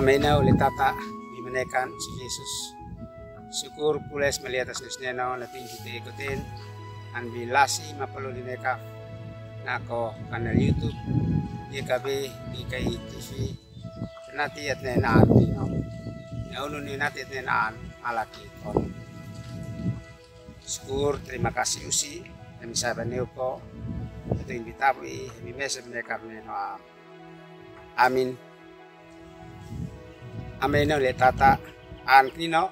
Amena ulit tata bimenekan si Yesus. Syukur pules melihat atas neno natin kita ikutin an bilasi mapalulineka nako kanal YouTube di KB di KI TV nanti at nenaan dino naunun natin nenaan alaki kon. Syukur terima kasih usi kami sahabat ko itu invitawi kami mesa mereka neno amin. Amena ulit tata an kino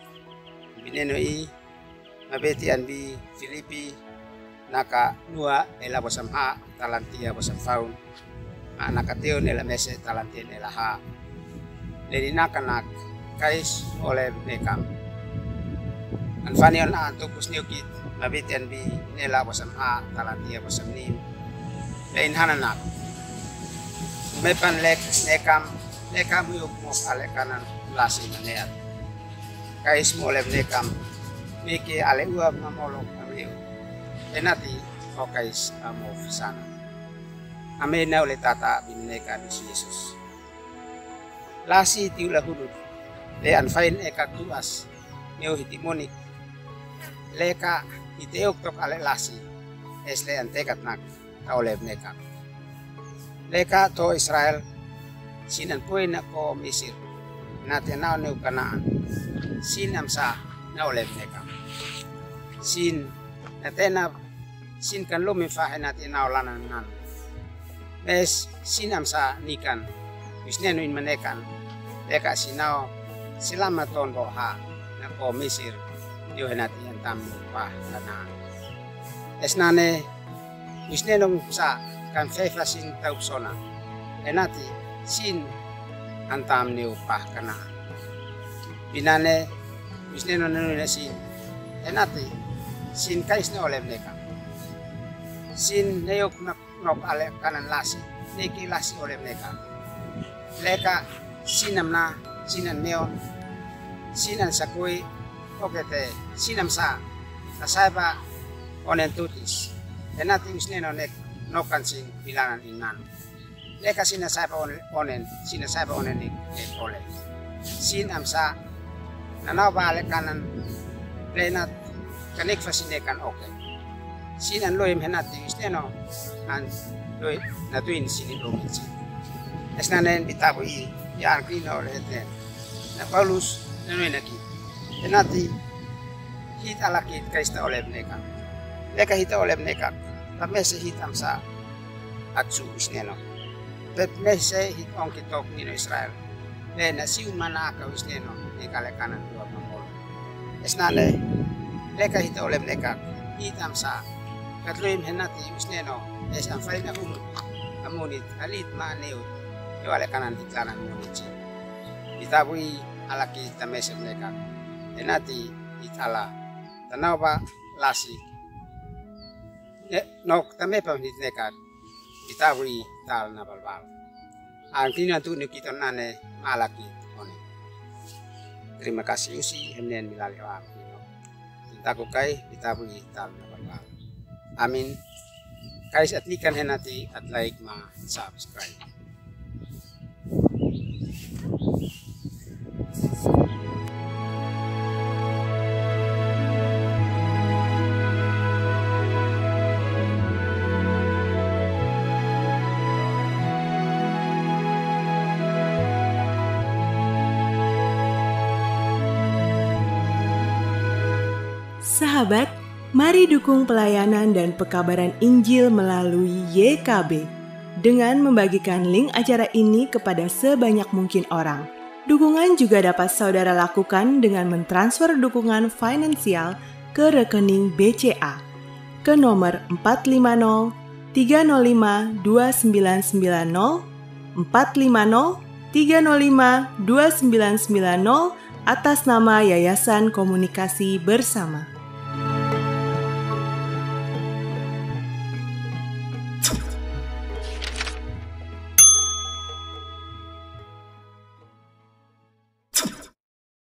bineno i mabeti an bi Filipi naka nua ela bosam ha talantia bosam faun nakateo nela mese talantia nela ha leni nakanak kais oleh nekam an fanion an tupus niukit mabeti an bi nela bosam ha talantia bosam nim lein hananak mepan lek nekam yuk mo ale kanan lasi maneat kais mo oleh nekam miki ale uab mamolok kami enati okais amo fisana. Amena ulit tata bimenekan si Yesus. Lasi tiula hudud le anfain eka tuas neo hitimonik leka hiteok tok ale lasi es le antekat nak kaole bneka. Leka to Israel sinan poin ko Misir natenao neu Kanaan sinam sa na ole bneka. Sin natena sin kan lo mefahe natin naulanan nan mes sinam sa nikan wisneno in manekan leka sinao silama tondo ha na ko Misir dio henati antam pa kana esnane wisneno sa kan fefa sin taupsona enati sin antam neu pa kana binane wisneno nanu sin enati sin kais na oleh mereka sin neok nok ale kanan lasi neki lasi oleh mereka leka sinam na sinan neon sinan sakui okete sinam sa nasaiba onen tutis enati usneno nek nokan sin bilanan inan leka sinasaiba onen sinasaiba onen nek oleh sinam sa nanawa ale kanan lenat kanik fasinekan oke. Sinan loim henati isteno an loi natuin sini lomitsi. Esnanen bitabu i yan kino leten. Na Paulus nanoinaki. Henati hit alakit kaista oleh neka. Leka hita oleh neka. Tamese hitam sa atsu isteno. Pep mese hit ongkitok nino Israel. Le na siu mana ka isteno di kalekanan dua mamol. Esnane leka hita oleh mereka hitam sa katloim henati usneno es anfain amunit alit ma neut yo ale kanan hitlanan munici ditabui alaki tamese mereka henati hitala tanawa lasi nok tamepa nit mereka ditabui tal na balbal angkina tu nikiton nane malaki one. Terima kasih usi hemnen milali wa takukai ditabui tal na balbal. Amin. Kais atlikan henati at like ma subscribe. Sahabat, mari dukung pelayanan dan pekabaran Injil melalui YKB dengan membagikan link acara ini kepada sebanyak mungkin orang. Dukungan juga dapat saudara lakukan dengan mentransfer dukungan finansial ke rekening BCA ke nomor 450 305 2990 450 305 2990 atas nama Yayasan Komunikasi Bersama.